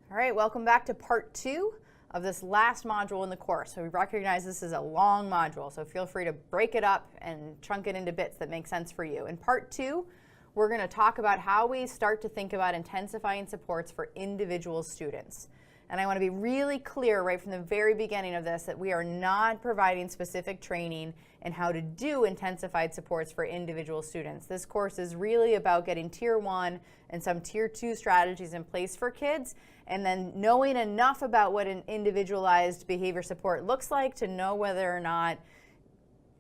All right, welcome back to part 2 of this last module in the course. So we recognize this is a long module, so feel free to break it up and chunk it into bits that make sense for you. In part 2, we're going to talk about how we start to think about intensifying supports for individual students. And I want to be really clear right from the very beginning of this that we are not providing specific training in how to do intensified supports for individual students. This course is really about getting Tier 1 and some Tier 2 strategies in place for kids, and then knowing enough about what an individualized behavior support looks like to know whether or not,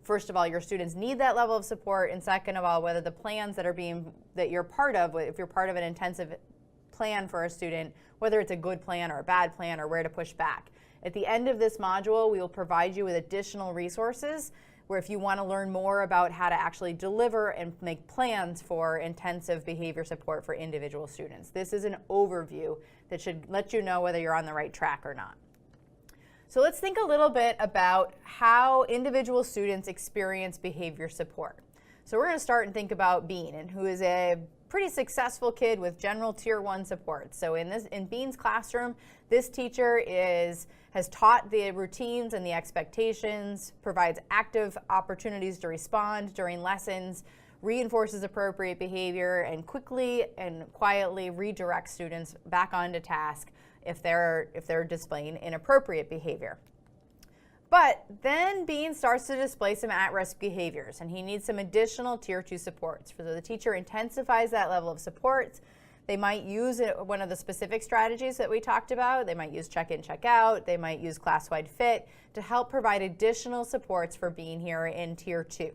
first of all, your students need that level of support, and second of all, whether the plans that you're part of, if you're part of an intensive plan for a student, whether it's a good plan or a bad plan or where to push back. At the end of this module, we will provide you with additional resources where if you want to learn more about how to actually deliver and make plans for intensive behavior support for individual students. This is an overview that should let you know whether you're on the right track or not. So let's think a little bit about how individual students experience behavior support. So we're going to start and think about Bean, who is a pretty successful kid with general Tier 1 support. So in Bean's classroom, this teacher has taught the routines and the expectations, provides active opportunities to respond during lessons, reinforces appropriate behavior, and quickly and quietly redirects students back onto task if they're displaying inappropriate behavior. But then Bean starts to display some at-risk behaviors, and he needs some additional Tier 2 supports. So the teacher intensifies that level of support. They might use one of the specific strategies that we talked about. They might use check-in, check-out. They might use class-wide fit to help provide additional supports for Bean here in Tier 2.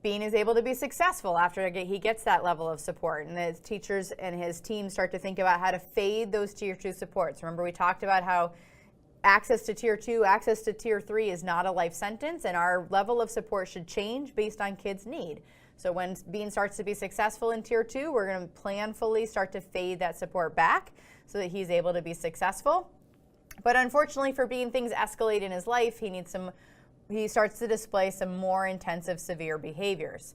Bean is able to be successful after he gets that level of support, and the teachers and his team start to think about how to fade those Tier 2 supports. Remember, we talked about how access to Tier 2, access to Tier 3 is not a life sentence, and our level of support should change based on kids' need. So when Bean starts to be successful in Tier 2, we're going to planfully start to fade that support back so that he's able to be successful. But unfortunately for Bean, things escalate in his life. He starts to display some more intensive, severe behaviors.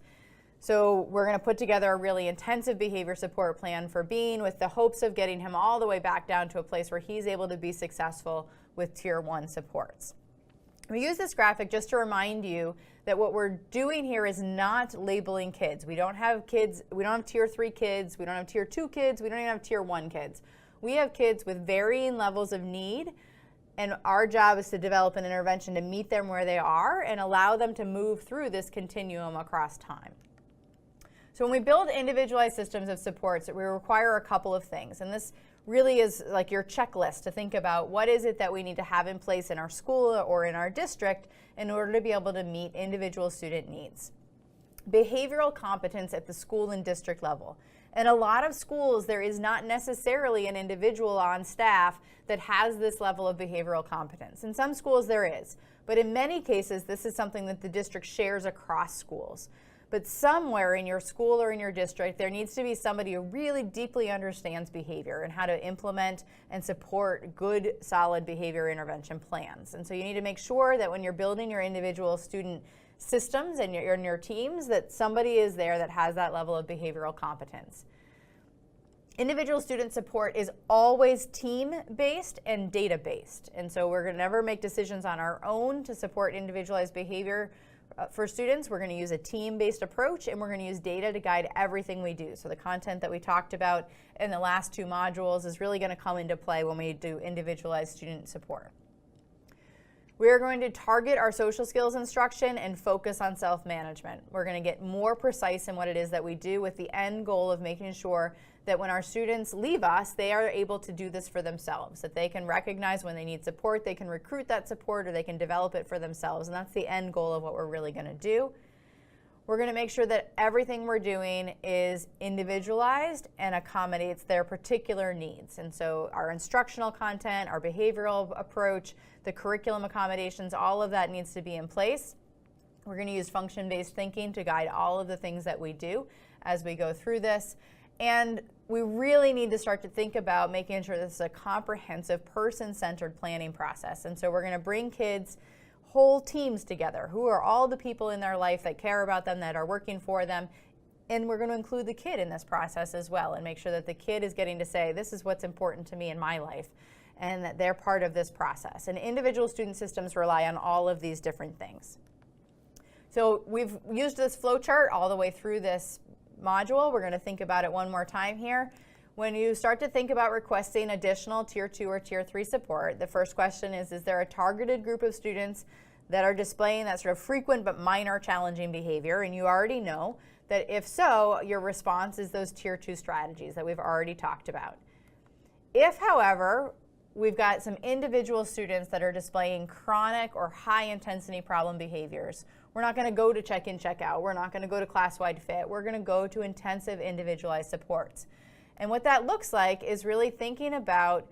So we're going to put together a really intensive behavior support plan for Bean with the hopes of getting him all the way back down to a place where he's able to be successful with Tier 1 supports. We use this graphic just to remind you that what we're doing here is not labeling kids. We don't have Tier 3 kids, we don't have Tier 2 kids, we don't even have Tier 1 kids. We have kids with varying levels of need, and our job is to develop an intervention to meet them where they are and allow them to move through this continuum across time. So when we build individualized systems of supports, we require a couple of things, and this really is like your checklist to think about what is it that we need to have in place in our school or in our district in order to be able to meet individual student needs. Behavioral competence at the school and district level. In a lot of schools, there is not necessarily an individual on staff that has this level of behavioral competence. In some schools there is, but in many cases this is something that the district shares across schools. But somewhere in your school or in your district, there needs to be somebody who really deeply understands behavior and how to implement and support good, solid behavior intervention plans. And so you need to make sure that when you're building your individual student systems and your teams, that somebody is there that has that level of behavioral competence. Individual student support is always team-based and data-based. And so we're going to never make decisions on our own to support individualized behavior for students. We're going to use a team-based approach, and we're going to use data to guide everything we do. So the content that we talked about in the last 2 modules is really going to come into play when we do individualized student support. We are going to target our social skills instruction and focus on self-management. We're going to get more precise in what it is that we do with the end goal of making sure that when our students leave us, they are able to do this for themselves, that they can recognize when they need support, they can recruit that support, or they can develop it for themselves. And that's the end goal of what we're really going to do. We're going to make sure that everything we're doing is individualized and accommodates their particular needs. And so our instructional content, our behavioral approach, the curriculum accommodations, all of that needs to be in place. We're going to use function-based thinking to guide all of the things that we do as we go through this. And we really need to start to think about making sure this is a comprehensive, person-centered planning process. And so we're going to bring kids, whole teams together, who are all the people in their life that care about them, that are working for them, And we're going to include the kid in this process as well and make sure that the kid is getting to say, this is what's important to me in my life, and that they're part of this process. And individual student systems rely on all of these different things. So we've used this flow chart all the way through this module. We're going to think about it one more time here. When you start to think about requesting additional Tier 2 or Tier 3 support, the first question is there a targeted group of students that are displaying that sort of frequent but minor challenging behavior? And you already know that if so, your response is those Tier 2 strategies that we've already talked about. If, however, we've got some individual students that are displaying chronic or high intensity problem behaviors, we're not going to go to check-in, check-out. We're not going to go to class-wide fit. We're going to go to intensive individualized supports. And what that looks like is really thinking about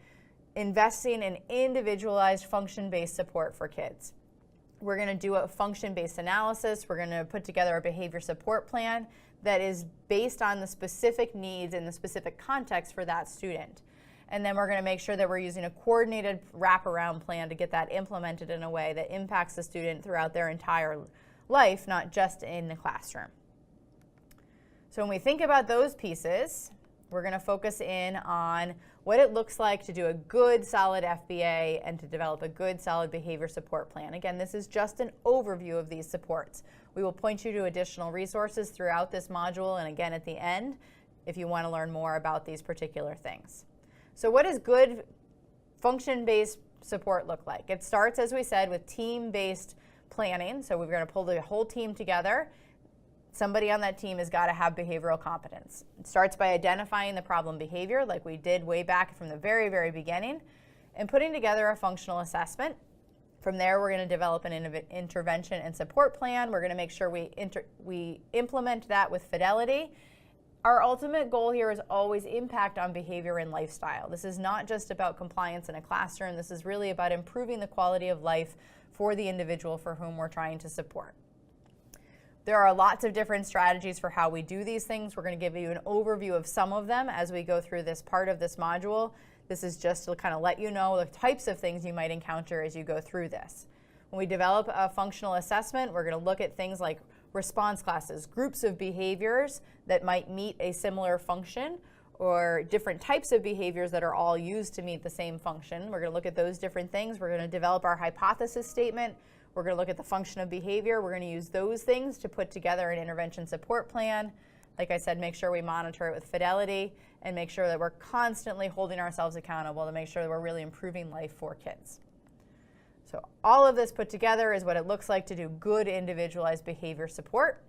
investing in individualized function-based support for kids. We're going to do a function-based analysis. We're going to put together a behavior support plan that is based on the specific needs and the specific context for that student. And then we're going to make sure that we're using a coordinated wraparound plan to get that implemented in a way that impacts the student throughout their entire life, not just in the classroom. So when we think about those pieces, we're going to focus in on what it looks like to do a good, solid FBA and to develop a good, solid behavior support plan. Again, this is just an overview of these supports. We will point you to additional resources throughout this module and again at the end if you want to learn more about these particular things. So what does good function-based support look like? It starts, as we said, with team-based planning. So we're going to pull the whole team together. Somebody on that team has got to have behavioral competence. It starts by identifying the problem behavior like we did way back from the very, very beginning and putting together a functional assessment. From there, we're going to develop an intervention and support plan. We're going to make sure we implement that with fidelity. Our ultimate goal here is always impact on behavior and lifestyle. This is not just about compliance in a classroom. This is really about improving the quality of life for the individual for whom we're trying to support. There are lots of different strategies for how we do these things. We're going to give you an overview of some of them as we go through this part of this module. This is just to kind of let you know the types of things you might encounter as you go through this. When we develop a functional assessment, we're going to look at things like response classes, groups of behaviors that might meet a similar function, or different types of behaviors that are all used to meet the same function. We're going to look at those different things. We're going to develop our hypothesis statement. We're going to look at the function of behavior. We're going to use those things to put together an intervention support plan. Like I said, make sure we monitor it with fidelity and make sure that we're constantly holding ourselves accountable to make sure that we're really improving life for kids. So all of this put together is what it looks like to do good individualized behavior support.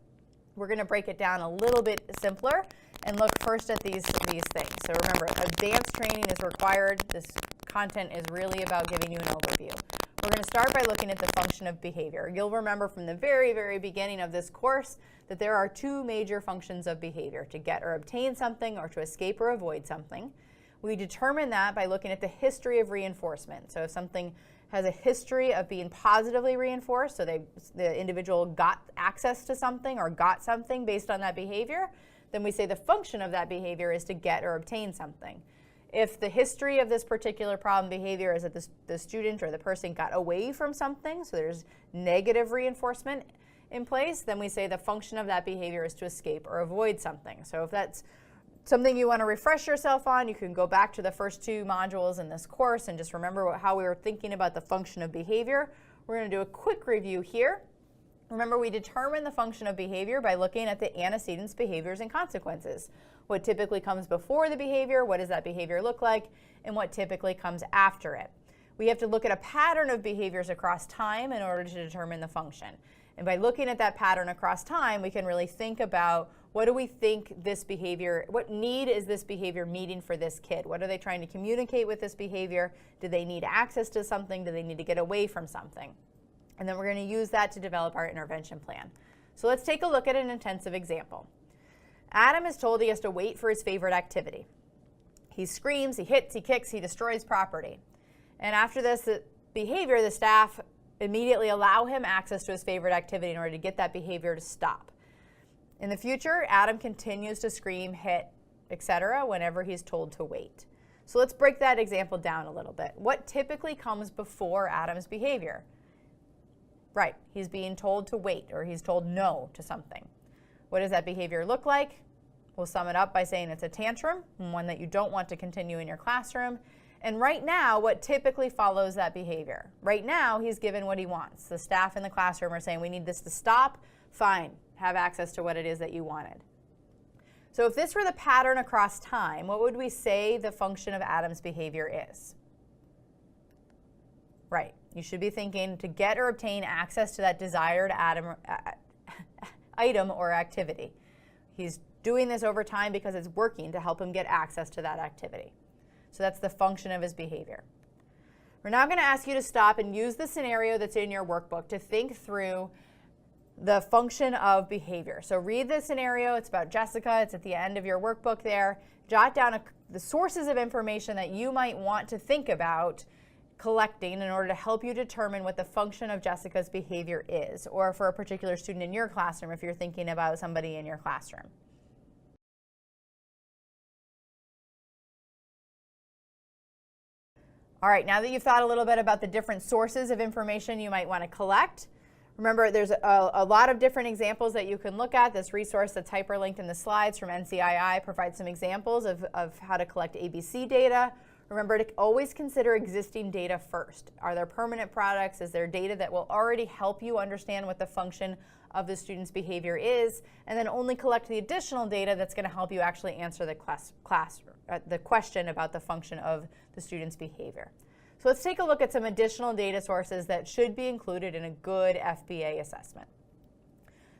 We're going to break it down a little bit simpler and look first at these things. So remember, advanced training is required. This content is really about giving you an overview. We're going to start by looking at the function of behavior. You'll remember from the very, very beginning of this course that there are two major functions of behavior: to get or obtain something, or to escape or avoid something. We determine that by looking at the history of reinforcement. So if something has a history of being positively reinforced, so the individual got access to something or got something based on that behavior, then we say the function of that behavior is to get or obtain something. If the history of this particular problem behavior is that the student or the person got away from something, so there's negative reinforcement in place, then we say the function of that behavior is to escape or avoid something. So if that's something you want to refresh yourself on, you can go back to the first two modules in this course and just remember how we were thinking about the function of behavior. We're going to do a quick review here. Remember, we determine the function of behavior by looking at the antecedents, behaviors, and consequences. What typically comes before the behavior, what does that behavior look like, and what typically comes after it. We have to look at a pattern of behaviors across time in order to determine the function. And by looking at that pattern across time, we can really think about what do we think this behavior, what need is this behavior meeting for this kid? What are they trying to communicate with this behavior? Do they need access to something? Do they need to get away from something? And then we're going to use that to develop our intervention plan. So let's take a look at an intensive example. Adam is told he has to wait for his favorite activity. He screams, he hits, he kicks, he destroys property. And after this behavior, the staff immediately allow him access to his favorite activity in order to get that behavior to stop. In the future, Adam continues to scream, hit, etc. whenever he's told to wait. So let's break that example down a little bit. What typically comes before Adam's behavior? Right, he's being told to wait, or he's told no to something. What does that behavior look like? We'll sum it up by saying it's a tantrum, one that you don't want to continue in your classroom. And right now, what typically follows that behavior? Right now, he's given what he wants. The staff in the classroom are saying, we need this to stop. Fine, have access to what it is that you wanted. So if this were the pattern across time, what would we say the function of Adam's behavior is? Right, you should be thinking to get or obtain access to that desired item or activity. He's doing this over time because it's working to help him get access to that activity. So that's the function of his behavior. We're now going to ask you to stop and use the scenario that's in your workbook to think through the function of behavior. So read the scenario. It's about Jessica. It's at the end of your workbook there. Jot down the sources of information that you might want to think about collecting in order to help you determine what the function of Jessica's behavior is, or for a particular student in your classroom if you're thinking about somebody in your classroom. All right, now that you've thought a little bit about the different sources of information you might want to collect, remember there's a lot of different examples that you can look at. This resource that's hyperlinked in the slides from NCII provides some examples of how to collect ABC data. Remember to always consider existing data first. Are there permanent products? Is there data that will already help you understand what the function of the student's behavior is? And then only collect the additional data that's going to help you actually answer the question about the function of the student's behavior. So let's take a look at some additional data sources that should be included in a good FBA assessment.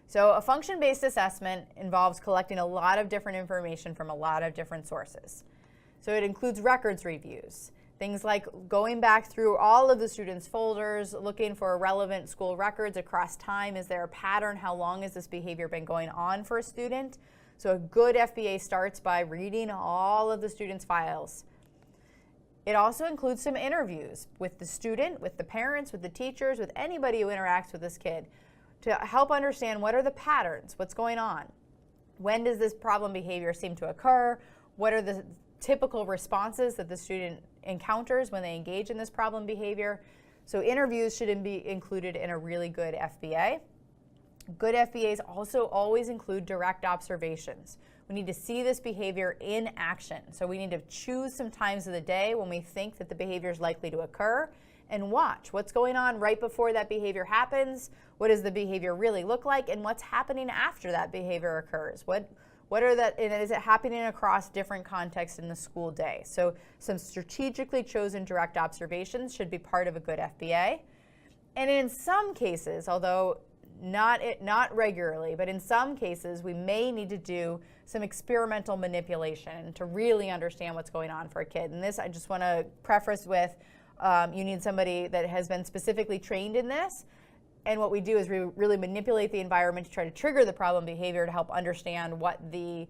So a function-based assessment involves collecting a lot of different information from a lot of different sources. So it includes records reviews, things like going back through all of the students' folders, looking for relevant school records across time. Is there a pattern? How long has this behavior been going on for a student? So a good FBA starts by reading all of the students' files. It also includes some interviews with the student, with the parents, with the teachers, with anybody who interacts with this kid to help understand what are the patterns, what's going on. When does this problem behavior seem to occur? What are the typical responses that the student encounters when they engage in this problem behavior? So interviews should be included in a really good FBA. Good FBAs also always include direct observations. We need to see this behavior in action. So we need to choose some times of the day when we think that the behavior is likely to occur and watch what's going on right before that behavior happens. What does the behavior really look like, and what's happening after that behavior occurs? What are that, and is it happening across different contexts in the school day? So some strategically chosen direct observations should be part of a good FBA. And in some cases, although not regularly, but in some cases, we may need to do some experimental manipulation to really understand what's going on for a kid. And this, I just want to preface with, you need somebody that has been specifically trained in this. And what we do is we really manipulate the environment to try to trigger the problem behavior to help understand what the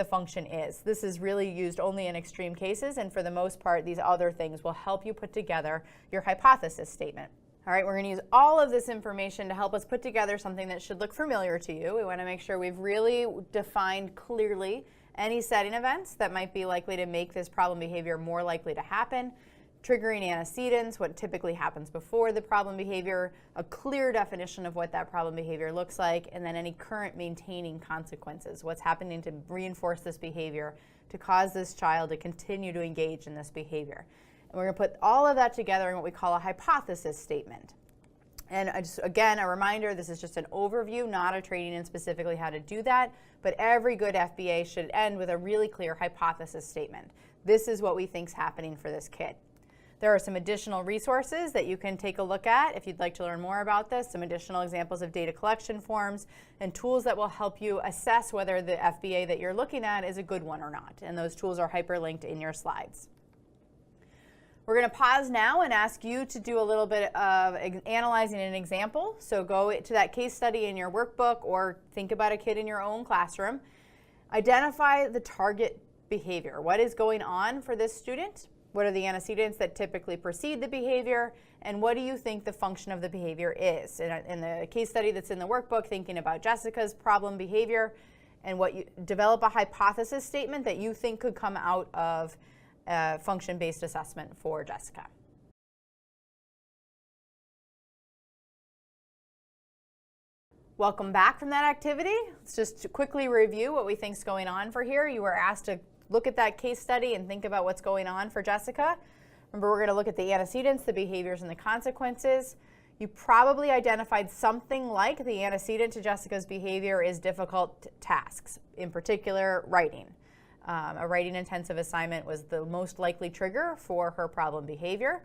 function is. This is really used only in extreme cases, and for the most part, these other things will help you put together your hypothesis statement. All right, we're going to use all of this information to help us put together something that should look familiar to you. We want to make sure we've really defined clearly any setting events that might be likely to make this problem behavior more likely to happen, triggering antecedents, what typically happens before the problem behavior, a clear definition of what that problem behavior looks like, and then any current maintaining consequences, what's happening to reinforce this behavior, to cause this child to continue to engage in this behavior. And we're going to put all of that together in what we call a hypothesis statement. And again, a reminder, this is just an overview, not a training in specifically how to do that, but every good FBA should end with a really clear hypothesis statement. This is what we think is happening for this kid. There are some additional resources that you can take a look at if you'd like to learn more about this, some additional examples of data collection forms and tools that will help you assess whether the FBA that you're looking at is a good one or not. And those tools are hyperlinked in your slides. We're going to pause now and ask you to do a little bit of analyzing an example. So go to that case study in your workbook or think about a kid in your own classroom. Identify the target behavior. What is going on for this student? What are the antecedents that typically precede the behavior? And what do you think the function of the behavior is? In the case study that's in the workbook, thinking about Jessica's problem behavior, and what you develop a hypothesis statement that you think could come out of function-based assessment for Jessica. Welcome back from that activity. Let's just quickly review what we think is going on for here. You were asked to look at that case study and think about what's going on for Jessica. Remember, we're going to look at the antecedents, the behaviors, and the consequences. You probably identified something like the antecedent to Jessica's behavior is difficult tasks, in particular writing. A writing intensive assignment was the most likely trigger for her problem behavior.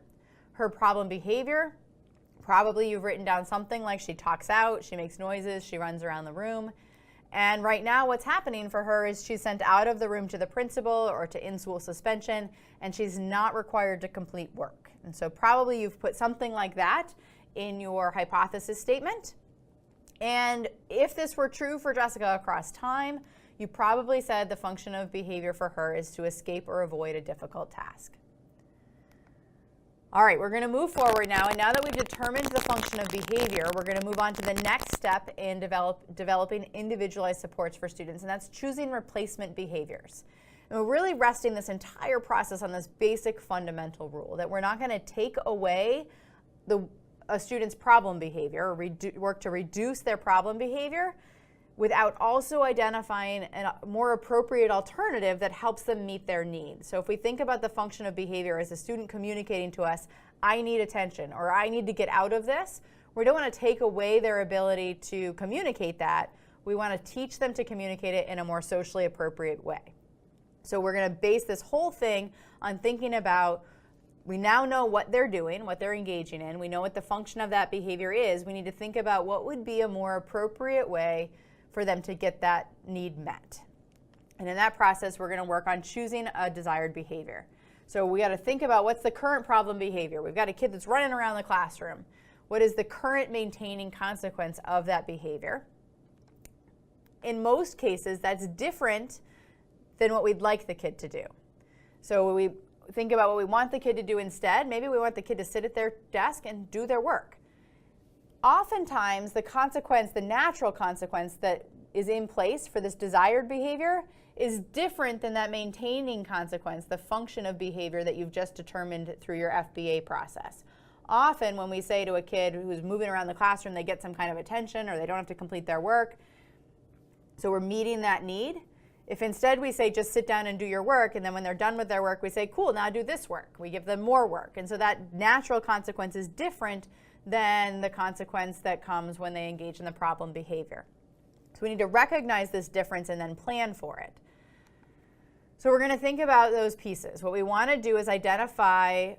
Her problem behavior, probably you've written down something like she talks out, she makes noises, she runs around the room. And right now what's happening for her is she's sent out of the room to the principal or to in-school suspension, and she's not required to complete work. And so probably you've put something like that in your hypothesis statement. And if this were true for Jessica across time, you probably said the function of behavior for her is to escape or avoid a difficult task. All right, we're going to move forward now, and now that we've determined the function of behavior, we're going to move on to the next step in developing individualized supports for students, and that's choosing replacement behaviors. And we're really resting this entire process on this basic fundamental rule that we're not going to take away a student's problem behavior or work to reduce their problem behavior without also identifying a more appropriate alternative that helps them meet their needs. So if we think about the function of behavior as a student communicating to us, I need attention or I need to get out of this, we don't want to take away their ability to communicate that. We want to teach them to communicate it in a more socially appropriate way. So we're going to base this whole thing on thinking about, we now know what they're doing, what they're engaging in. We know what the function of that behavior is. We need to think about what would be a more appropriate way for them to get that need met. And in that process, we're going to work on choosing a desired behavior. So we got to think about what's the current problem behavior. We've got a kid that's running around the classroom. What is the current maintaining consequence of that behavior? In most cases, that's different than what we'd like the kid to do. So we think about what we want the kid to do instead. Maybe we want the kid to sit at their desk and do their work. Oftentimes, the consequence, the natural consequence that is in place for this desired behavior is different than that maintaining consequence, the function of behavior that you've just determined through your FBA process. Often when we say to a kid who's moving around the classroom, they get some kind of attention or they don't have to complete their work, so we're meeting that need. If instead we say just sit down and do your work, and then when they're done with their work we say cool, now do this work. We give them more work. And so that natural consequence is different than the consequence that comes when they engage in the problem behavior. So we need to recognize this difference and then plan for it. So we're going to think about those pieces. What we want to do is identify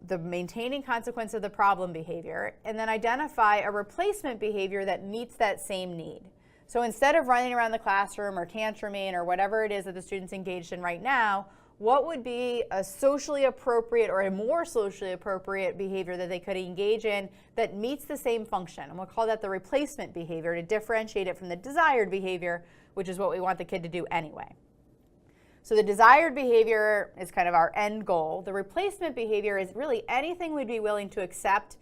the maintaining consequence of the problem behavior and then identify a replacement behavior that meets that same need. So instead of running around the classroom or tantruming or whatever it is that the student's engaged in right now, what would be a socially appropriate or a more socially appropriate behavior that they could engage in that meets the same function? And we'll call that the replacement behavior to differentiate it from the desired behavior, which is what we want the kid to do anyway. So the desired behavior is kind of our end goal. The replacement behavior is really anything we'd be willing to accept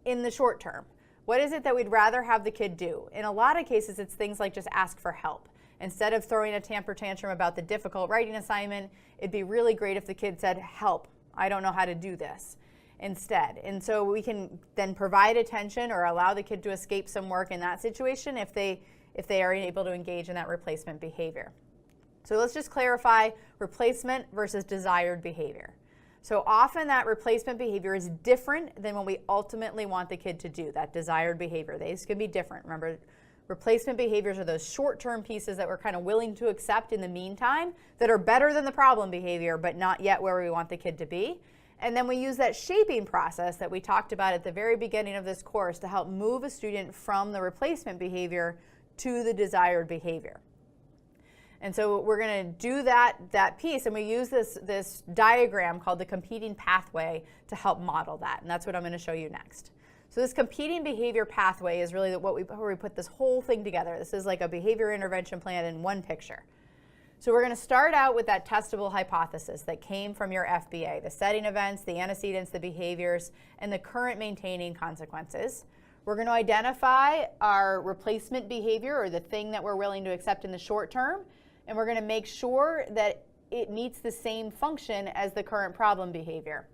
in the short term. What is it that we'd rather have the kid do? In a lot of cases, it's things like just ask for help. Instead of throwing a temper tantrum about the difficult writing assignment, it'd be really great if the kid said, help, I don't know how to do this, instead. And so we can then provide attention or allow the kid to escape some work in that situation if they are able to engage in that replacement behavior. So let's just clarify replacement versus desired behavior. So often that replacement behavior is different than what we ultimately want the kid to do, that desired behavior. These can be different. Remember, replacement behaviors are those short-term pieces that we're kind of willing to accept in the meantime that are better than the problem behavior, but not yet where we want the kid to be. And then we use that shaping process that we talked about at the very beginning of this course to help move a student from the replacement behavior to the desired behavior. And so we're going to do that piece, and we use this diagram called the competing pathway to help model that, and that's what I'm going to show you next. So this competing behavior pathway is really where we put this whole thing together. This is like a behavior intervention plan in one picture. So we're going to start out with that testable hypothesis that came from your FBA, the setting events, the antecedents, the behaviors, and the current maintaining consequences. We're going to identify our replacement behavior, or the thing that we're willing to accept in the short term, and we're going to make sure that it meets the same function as the current problem behavior.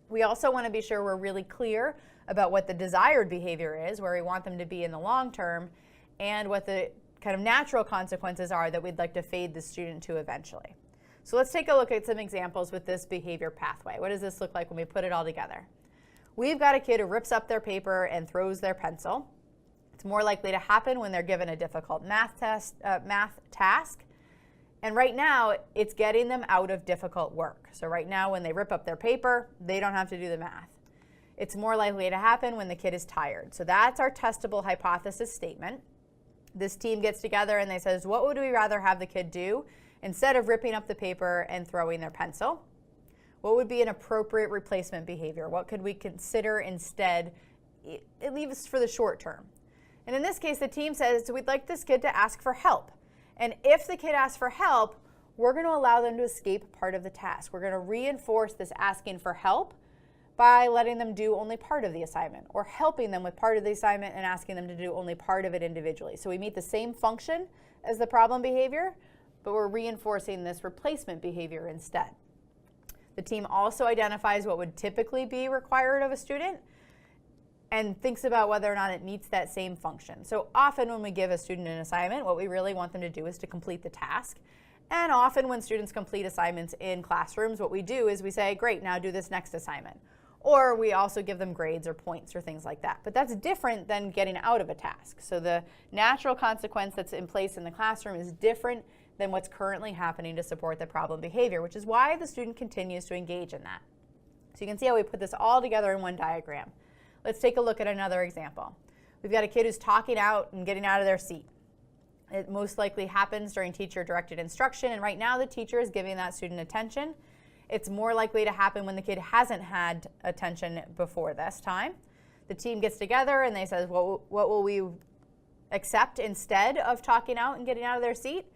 We also want to be sure we're really clear about what the desired behavior is, where we want them to be in the long term, and what the kind of natural consequences are that we'd like to fade the student to eventually. So let's take a look at some examples with this behavior pathway. What does this look like when we put it all together? We've got a kid who rips up their paper and throws their pencil. It's more likely to happen when they're given a difficult math task. And right now, it's getting them out of difficult work. So right now, when they rip up their paper, they don't have to do the math. It's more likely to happen when the kid is tired. So that's our testable hypothesis statement. This team gets together and they says, what would we rather have the kid do instead of ripping up the paper and throwing their pencil? What would be an appropriate replacement behavior? What could we consider instead, at least for the short term? And in this case, the team says, we'd like this kid to ask for help. And if the kid asks for help, we're going to allow them to escape part of the task. We're going to reinforce this asking for help by letting them do only part of the assignment, or helping them with part of the assignment and asking them to do only part of it individually. So we meet the same function as the problem behavior, but we're reinforcing this replacement behavior instead. The team also identifies what would typically be required of a student and thinks about whether or not it meets that same function. So often when we give a student an assignment, what we really want them to do is to complete the task. And often when students complete assignments in classrooms, what we do is we say, great, now do this next assignment. Or we also give them grades or points or things like that. But that's different than getting out of a task. So the natural consequence that's in place in the classroom is different than what's currently happening to support the problem behavior, which is why the student continues to engage in that. So you can see how we put this all together in one diagram. Let's take a look at another example. We've got a kid who's talking out and getting out of their seat. It most likely happens during teacher-directed instruction, and right now the teacher is giving that student attention. It's more likely to happen when the kid hasn't had attention before this time. The team gets together and they say, well, what will we accept instead of talking out and getting out of their seat?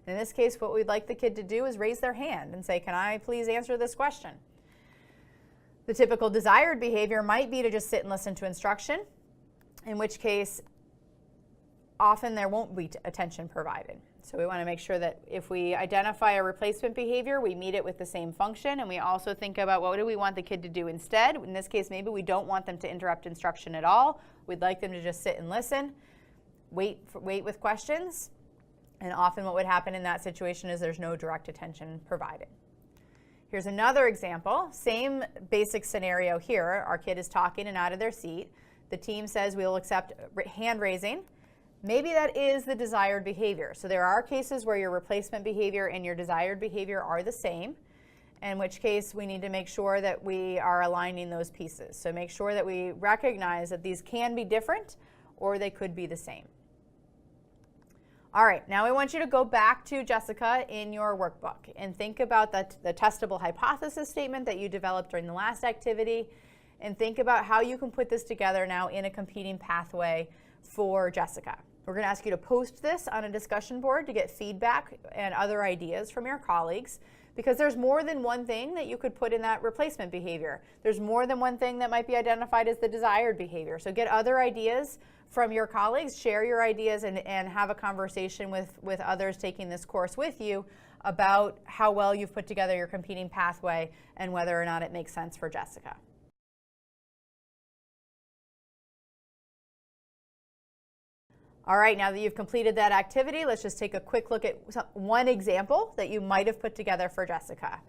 In this case, what we'd like the kid to do is raise their hand and say, can I please answer this question? The typical desired behavior might be to just sit and listen to instruction, in which case often there won't be attention provided. So we want to make sure that if we identify a replacement behavior, we meet it with the same function, and we also think about what do we want the kid to do instead. In this case, maybe we don't want them to interrupt instruction at all. We'd like them to just sit and listen, wait with questions, and often what would happen in that situation is there's no direct attention provided. Here's another example, same basic scenario here. Our kid is talking and out of their seat. The team says we will accept hand raising. Maybe that is the desired behavior. So there are cases where your replacement behavior and your desired behavior are the same, in which case we need to make sure that we are aligning those pieces. So make sure that we recognize that these can be different or they could be the same. All right, now I want you to go back to Jessica in your workbook and think about the testable hypothesis statement that you developed during the last activity, and think about how you can put this together now in a competing pathway for Jessica. We're going to ask you to post this on a discussion board to get feedback and other ideas from your colleagues, because there's more than one thing that you could put in that replacement behavior. There's more than one thing that might be identified as the desired behavior. So get other ideas from your colleagues, share your ideas, and have a conversation with others taking this course with you about how well you've put together your competing pathway and whether or not it makes sense for Jessica. All right, now that you've completed that activity, let's just take a quick look at one example that you might have put together for Jessica.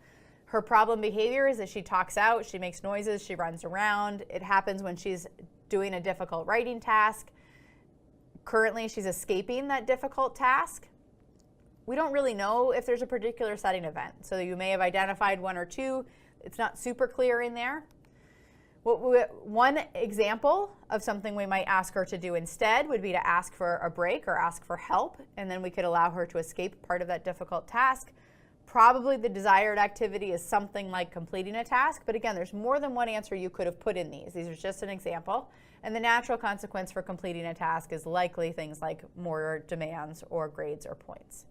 Her problem behavior is that she talks out, she makes noises, she runs around. It happens when she's doing a difficult writing task. Currently, she's escaping that difficult task. We don't really know if there's a particular setting event, so you may have identified one or two. It's not super clear in there. One example of something we might ask her to do instead would be to ask for a break or ask for help, and then we could allow her to escape part of that difficult task. Probably the desired activity is something like completing a task, but again, there's more than one answer you could have put in these. These are just an example, and the natural consequence for completing a task is likely things like more demands or grades or points.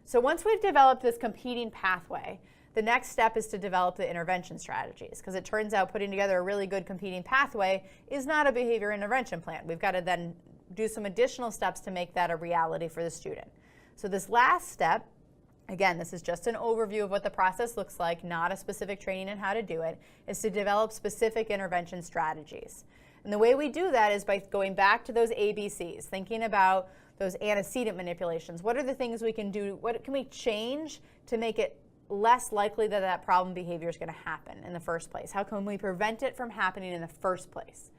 So once we've developed this competing pathway, the next step is to develop the intervention strategies, because it turns out putting together a really good competing pathway is not a behavior intervention plan. We've got to then do some additional steps to make that a reality for the student. So this last step, again, this is just an overview of what the process looks like, not a specific training in how to do it, is to develop specific intervention strategies. And the way we do that is by going back to those ABCs, thinking about those antecedent manipulations. What are the things we can do? What can we change to make it less likely that that problem behavior is going to happen in the first place? How can we prevent it from happening in the first place?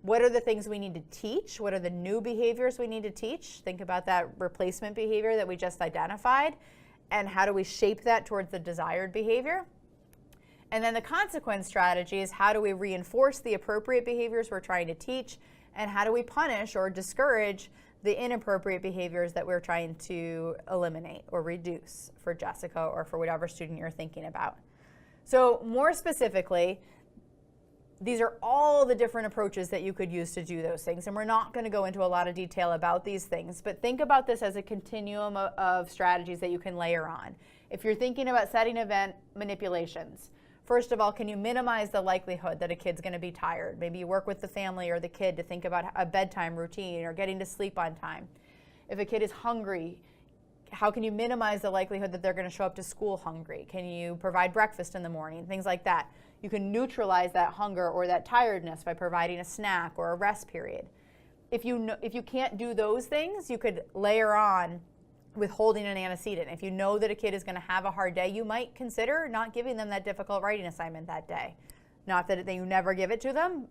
What are the things we need to teach? What are the new behaviors we need to teach? Think about that replacement behavior that we just identified, and how do we shape that towards the desired behavior? And then the consequence strategy is how do we reinforce the appropriate behaviors we're trying to teach, and how do we punish or discourage the inappropriate behaviors that we're trying to eliminate or reduce for Jessica or for whatever student you're thinking about. So more specifically, these are all the different approaches that you could use to do those things. And we're not going to go into a lot of detail about these things, but think about this as a continuum of strategies that you can layer on. If you're thinking about setting event manipulations, first of all, can you minimize the likelihood that a kid's going to be tired? Maybe you work with the family or the kid to think about a bedtime routine or getting to sleep on time. If a kid is hungry, how can you minimize the likelihood that they're going to show up to school hungry? Can you provide breakfast in the morning? Things like that. You can neutralize that hunger or that tiredness by providing a snack or a rest period. If you can't do those things, you could layer on withholding an antecedent. If you know that a kid is going to have a hard day, you might consider not giving them that difficult writing assignment that day. Not that you never give it to them,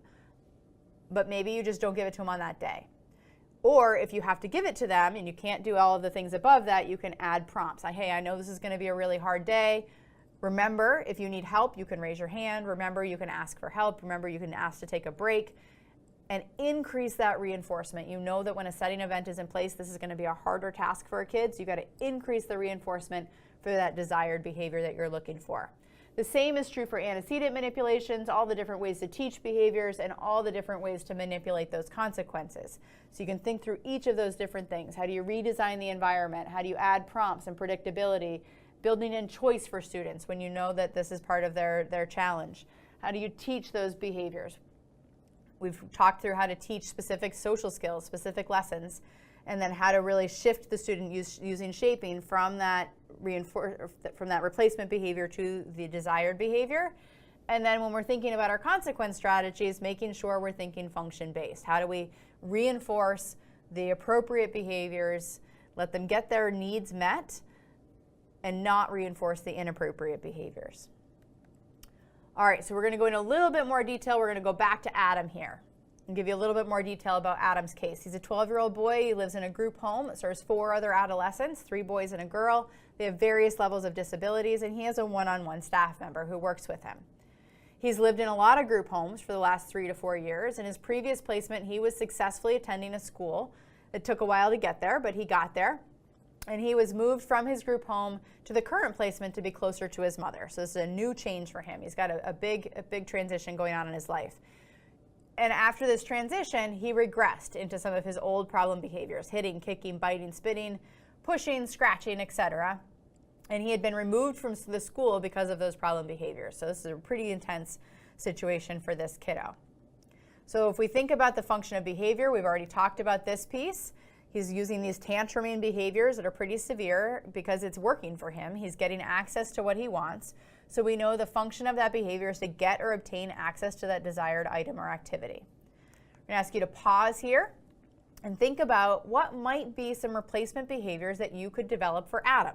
but maybe you just don't give it to them on that day. Or if you have to give it to them and you can't do all of the things above that, you can add prompts. Like, hey, I know this is going to be a really hard day. Remember, if you need help, you can raise your hand. Remember, you can ask for help. Remember, you can ask to take a break. And increase that reinforcement. You know that when a setting event is in place, this is going to be a harder task for a kid, so you've got to increase the reinforcement for that desired behavior that you're looking for. The same is true for antecedent manipulations, all the different ways to teach behaviors, and all the different ways to manipulate those consequences. So you can think through each of those different things. How do you redesign the environment? How do you add prompts and predictability? Building in choice for students when you know that this is part of their challenge. How do you teach those behaviors? We've talked through how to teach specific social skills, specific lessons, and then how to really shift the student using shaping from that replacement behavior to the desired behavior. And then when we're thinking about our consequence strategies, making sure we're thinking function-based. How do we reinforce the appropriate behaviors, let them get their needs met, and not reinforce the inappropriate behaviors? All right, so we're going to go into a little bit more detail. We're going to go back to Adam here and give you a little bit more detail about Adam's case. He's a 12-year-old boy. He lives in a group home that serves 4 other adolescents, 3 boys and a girl. They have various levels of disabilities, and he has a one-on-one staff member who works with him. He's lived in a lot of group homes for the last 3 to 4 years. In his previous placement, he was successfully attending a school. It took a while to get there, but he got there. And he was moved from his group home to the current placement to be closer to his mother. So this is a new change for him. He's got a big transition going on in his life. And after this transition, he regressed into some of his old problem behaviors: hitting, kicking, biting, spitting, pushing, scratching, etc. And he had been removed from the school because of those problem behaviors. So this is a pretty intense situation for this kiddo. So if we think about the function of behavior, we've already talked about this piece. He's using these tantruming behaviors that are pretty severe because it's working for him. He's getting access to what he wants. So we know the function of that behavior is to get or obtain access to that desired item or activity. I'm going to ask you to pause here and think about what might be some replacement behaviors that you could develop for Adam.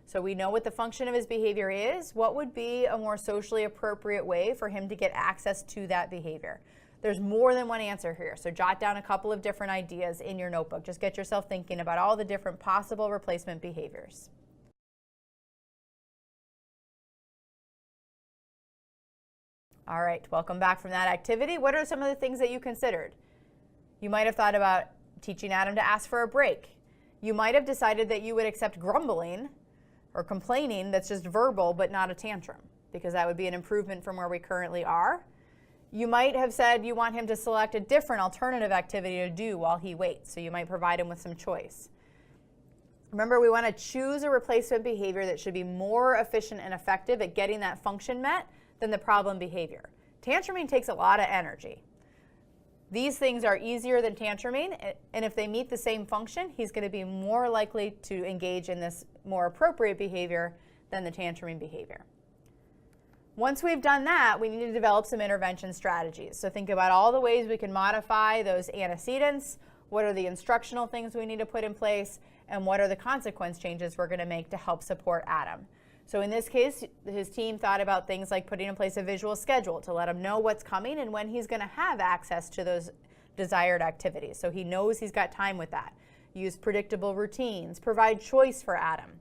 So we know what the function of his behavior is. What would be a more socially appropriate way for him to get access to that behavior? There's more than one answer here, so jot down a couple of different ideas in your notebook. Just get yourself thinking about all the different possible replacement behaviors. All right, welcome back from that activity. What are some of the things that you considered? You might have thought about teaching Adam to ask for a break. You might have decided that you would accept grumbling or complaining that's just verbal but not a tantrum, because that would be an improvement from where we currently are. You might have said you want him to select a different alternative activity to do while he waits, so you might provide him with some choice. Remember, we want to choose a replacement behavior that should be more efficient and effective at getting that function met than the problem behavior. Tantruming takes a lot of energy. These things are easier than tantruming, and if they meet the same function, he's going to be more likely to engage in this more appropriate behavior than the tantruming behavior. Once we've done that, we need to develop some intervention strategies. So think about all the ways we can modify those antecedents, what are the instructional things we need to put in place, and what are the consequence changes we're going to make to help support Adam. So in this case, his team thought about things like putting in place a visual schedule to let him know what's coming and when he's going to have access to those desired activities. So he knows he's got time with that. Use predictable routines. Provide choice for Adam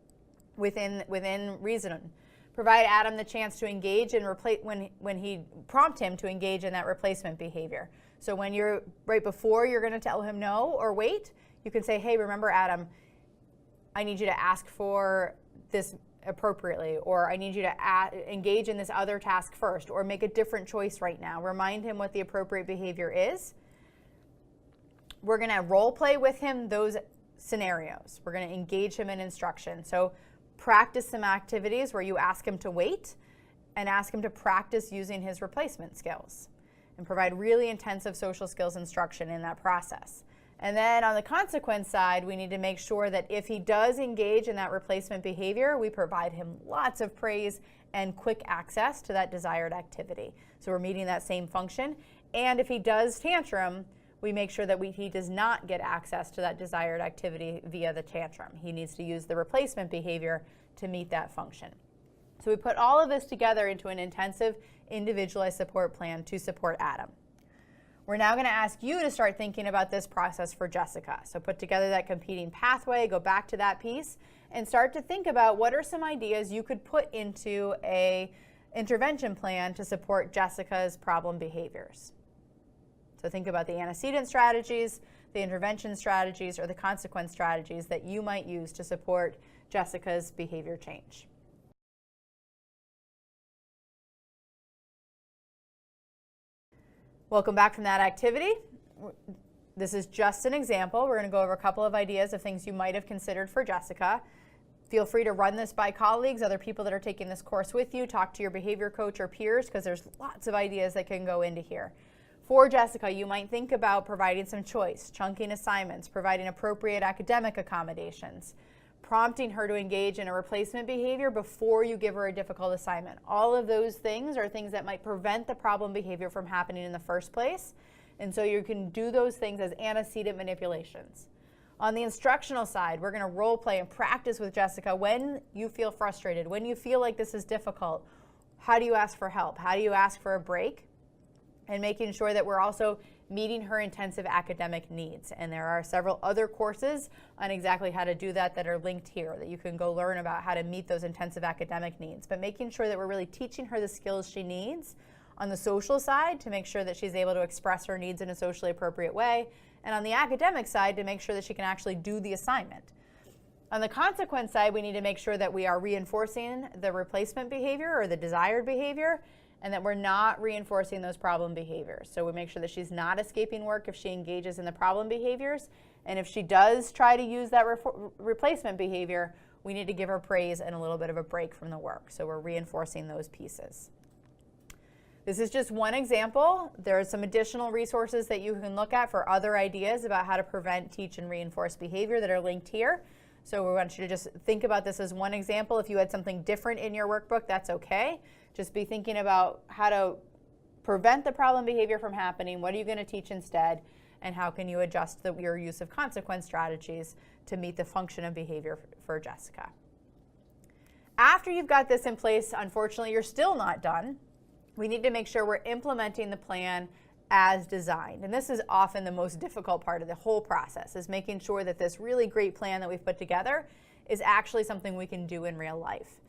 within reason. Provide Adam the chance to engage and replace when he prompt him to engage in that replacement behavior. So when you're right before you're going to tell him no or wait, you can say, hey, remember, Adam, I need you to ask for this appropriately, or I need you to engage in this other task first, or make a different choice right now. Remind him what the appropriate behavior is. We're going to role play with him those scenarios. We're going to engage him in instruction. So practice some activities where you ask him to wait and ask him to practice using his replacement skills, and provide really intensive social skills instruction in that process. And then on the consequence side, we need to make sure that if he does engage in that replacement behavior, we provide him lots of praise and quick access to that desired activity. So we're meeting that same function. And if he does tantrum, we make sure that he does not get access to that desired activity via the tantrum. He needs to use the replacement behavior to meet that function. So we put all of this together into an intensive, individualized support plan to support Adam. We're now going to ask you to start thinking about this process for Jessica. So put together that competing pathway, go back to that piece, and start to think about what are some ideas you could put into an intervention plan to support Jessica's problem behaviors. So think about the antecedent strategies, the intervention strategies, or the consequence strategies that you might use to support Jessica's behavior change. Welcome back from that activity. This is just an example. We're going to go over a couple of ideas of things you might have considered for Jessica. Feel free to run this by colleagues, other people that are taking this course with you. Talk to your behavior coach or peers, because there's lots of ideas that can go into here. For Jessica, you might think about providing some choice, chunking assignments, providing appropriate academic accommodations, prompting her to engage in a replacement behavior before you give her a difficult assignment. All of those things are things that might prevent the problem behavior from happening in the first place. And so you can do those things as antecedent manipulations. On the instructional side, we're going to role play and practice with Jessica when you feel frustrated, when you feel like this is difficult. How do you ask for help? How do you ask for a break? And making sure that we're also meeting her intensive academic needs. And there are several other courses on exactly how to do that that are linked here that you can go learn about how to meet those intensive academic needs. But making sure that we're really teaching her the skills she needs on the social side to make sure that she's able to express her needs in a socially appropriate way, and on the academic side to make sure that she can actually do the assignment. On the consequence side, we need to make sure that we are reinforcing the replacement behavior or the desired behavior, and that we're not reinforcing those problem behaviors. So we make sure that she's not escaping work if she engages in the problem behaviors. And if she does try to use that replacement behavior, we need to give her praise and a little bit of a break from the work. So we're reinforcing those pieces. This is just one example. There are some additional resources that you can look at for other ideas about how to prevent, teach, and reinforce behavior that are linked here. So we want you to just think about this as one example. If you had something different in your workbook, that's okay. Just be thinking about how to prevent the problem behavior from happening. What are you going to teach instead? And how can you adjust your use of consequence strategies to meet the function of behavior for Jessica? After you've got this in place, unfortunately, you're still not done. We need to make sure we're implementing the plan as designed. And this is often the most difficult part of the whole process, is making sure that this really great plan that we've put together is actually something we can do in real life.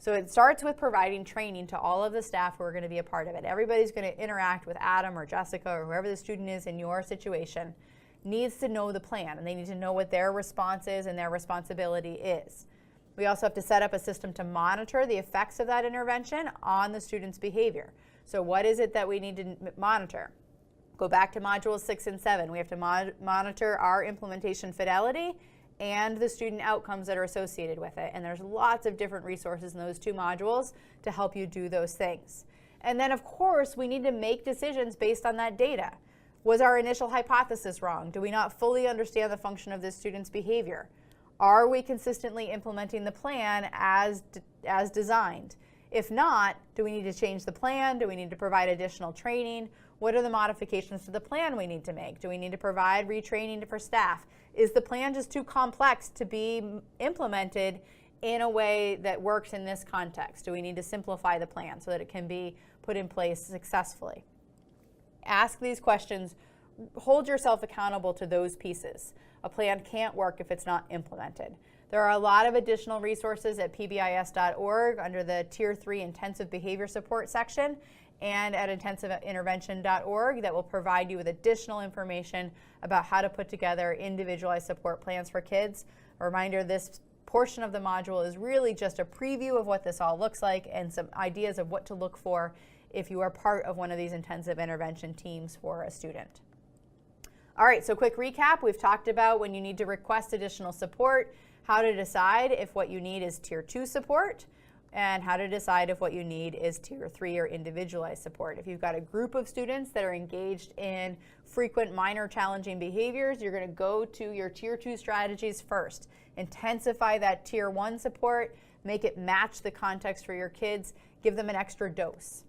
So it starts with providing training to all of the staff who are going to be a part of it. Everybody's going to interact with Adam or Jessica or whoever the student is in your situation needs to know the plan, and they need to know what their response is and their responsibility is. We also have to set up a system to monitor the effects of that intervention on the student's behavior. So what is it that we need to monitor? Go back to modules 6 and 7. We have to monitor our implementation fidelity and the student outcomes that are associated with it. And there's lots of different resources in those two modules to help you do those things. And then, of course, we need to make decisions based on that data. Was our initial hypothesis wrong? Do we not fully understand the function of this student's behavior? Are we consistently implementing the plan as designed? If not, do we need to change the plan? Do we need to provide additional training? What are the modifications to the plan we need to make? Do we need to provide retraining for staff? Is the plan just too complex to be implemented in a way that works in this context? Do we need to simplify the plan so that it can be put in place successfully? Ask these questions. Hold yourself accountable to those pieces. A plan can't work if it's not implemented. There are a lot of additional resources at pbis.org under the Tier 3 Intensive Behavior Support section and at intensiveintervention.org that will provide you with additional information about how to put together individualized support plans for kids. A reminder, this portion of the module is really just a preview of what this all looks like and some ideas of what to look for if you are part of one of these intensive intervention teams for a student. All right, so quick recap. We've talked about when you need to request additional support, how to decide if what you need is Tier 2 support, and how to decide if what you need is Tier 3 or individualized support. If you've got a group of students that are engaged in frequent minor challenging behaviors, you're going to go to your Tier 2 strategies first. Intensify that Tier 1 support, make it match the context for your kids, give them an extra dose.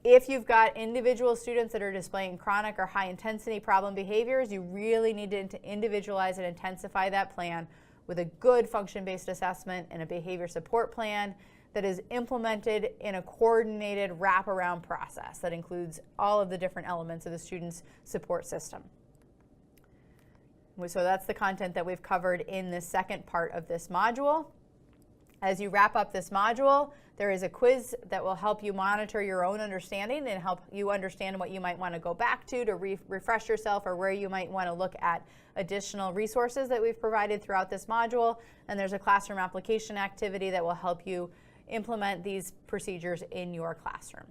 If you've got individual students that are displaying chronic or high intensity problem behaviors, you really need to individualize and intensify that plan with a good function-based assessment and a behavior support plan that is implemented in a coordinated wraparound process that includes all of the different elements of the student's support system. So that's the content that we've covered in the second part of this module. As you wrap up this module, there is a quiz that will help you monitor your own understanding and help you understand what you might want to go back to refresh yourself, or where you might want to look at additional resources that we've provided throughout this module. And there's a classroom application activity that will help you implement these procedures in your classroom.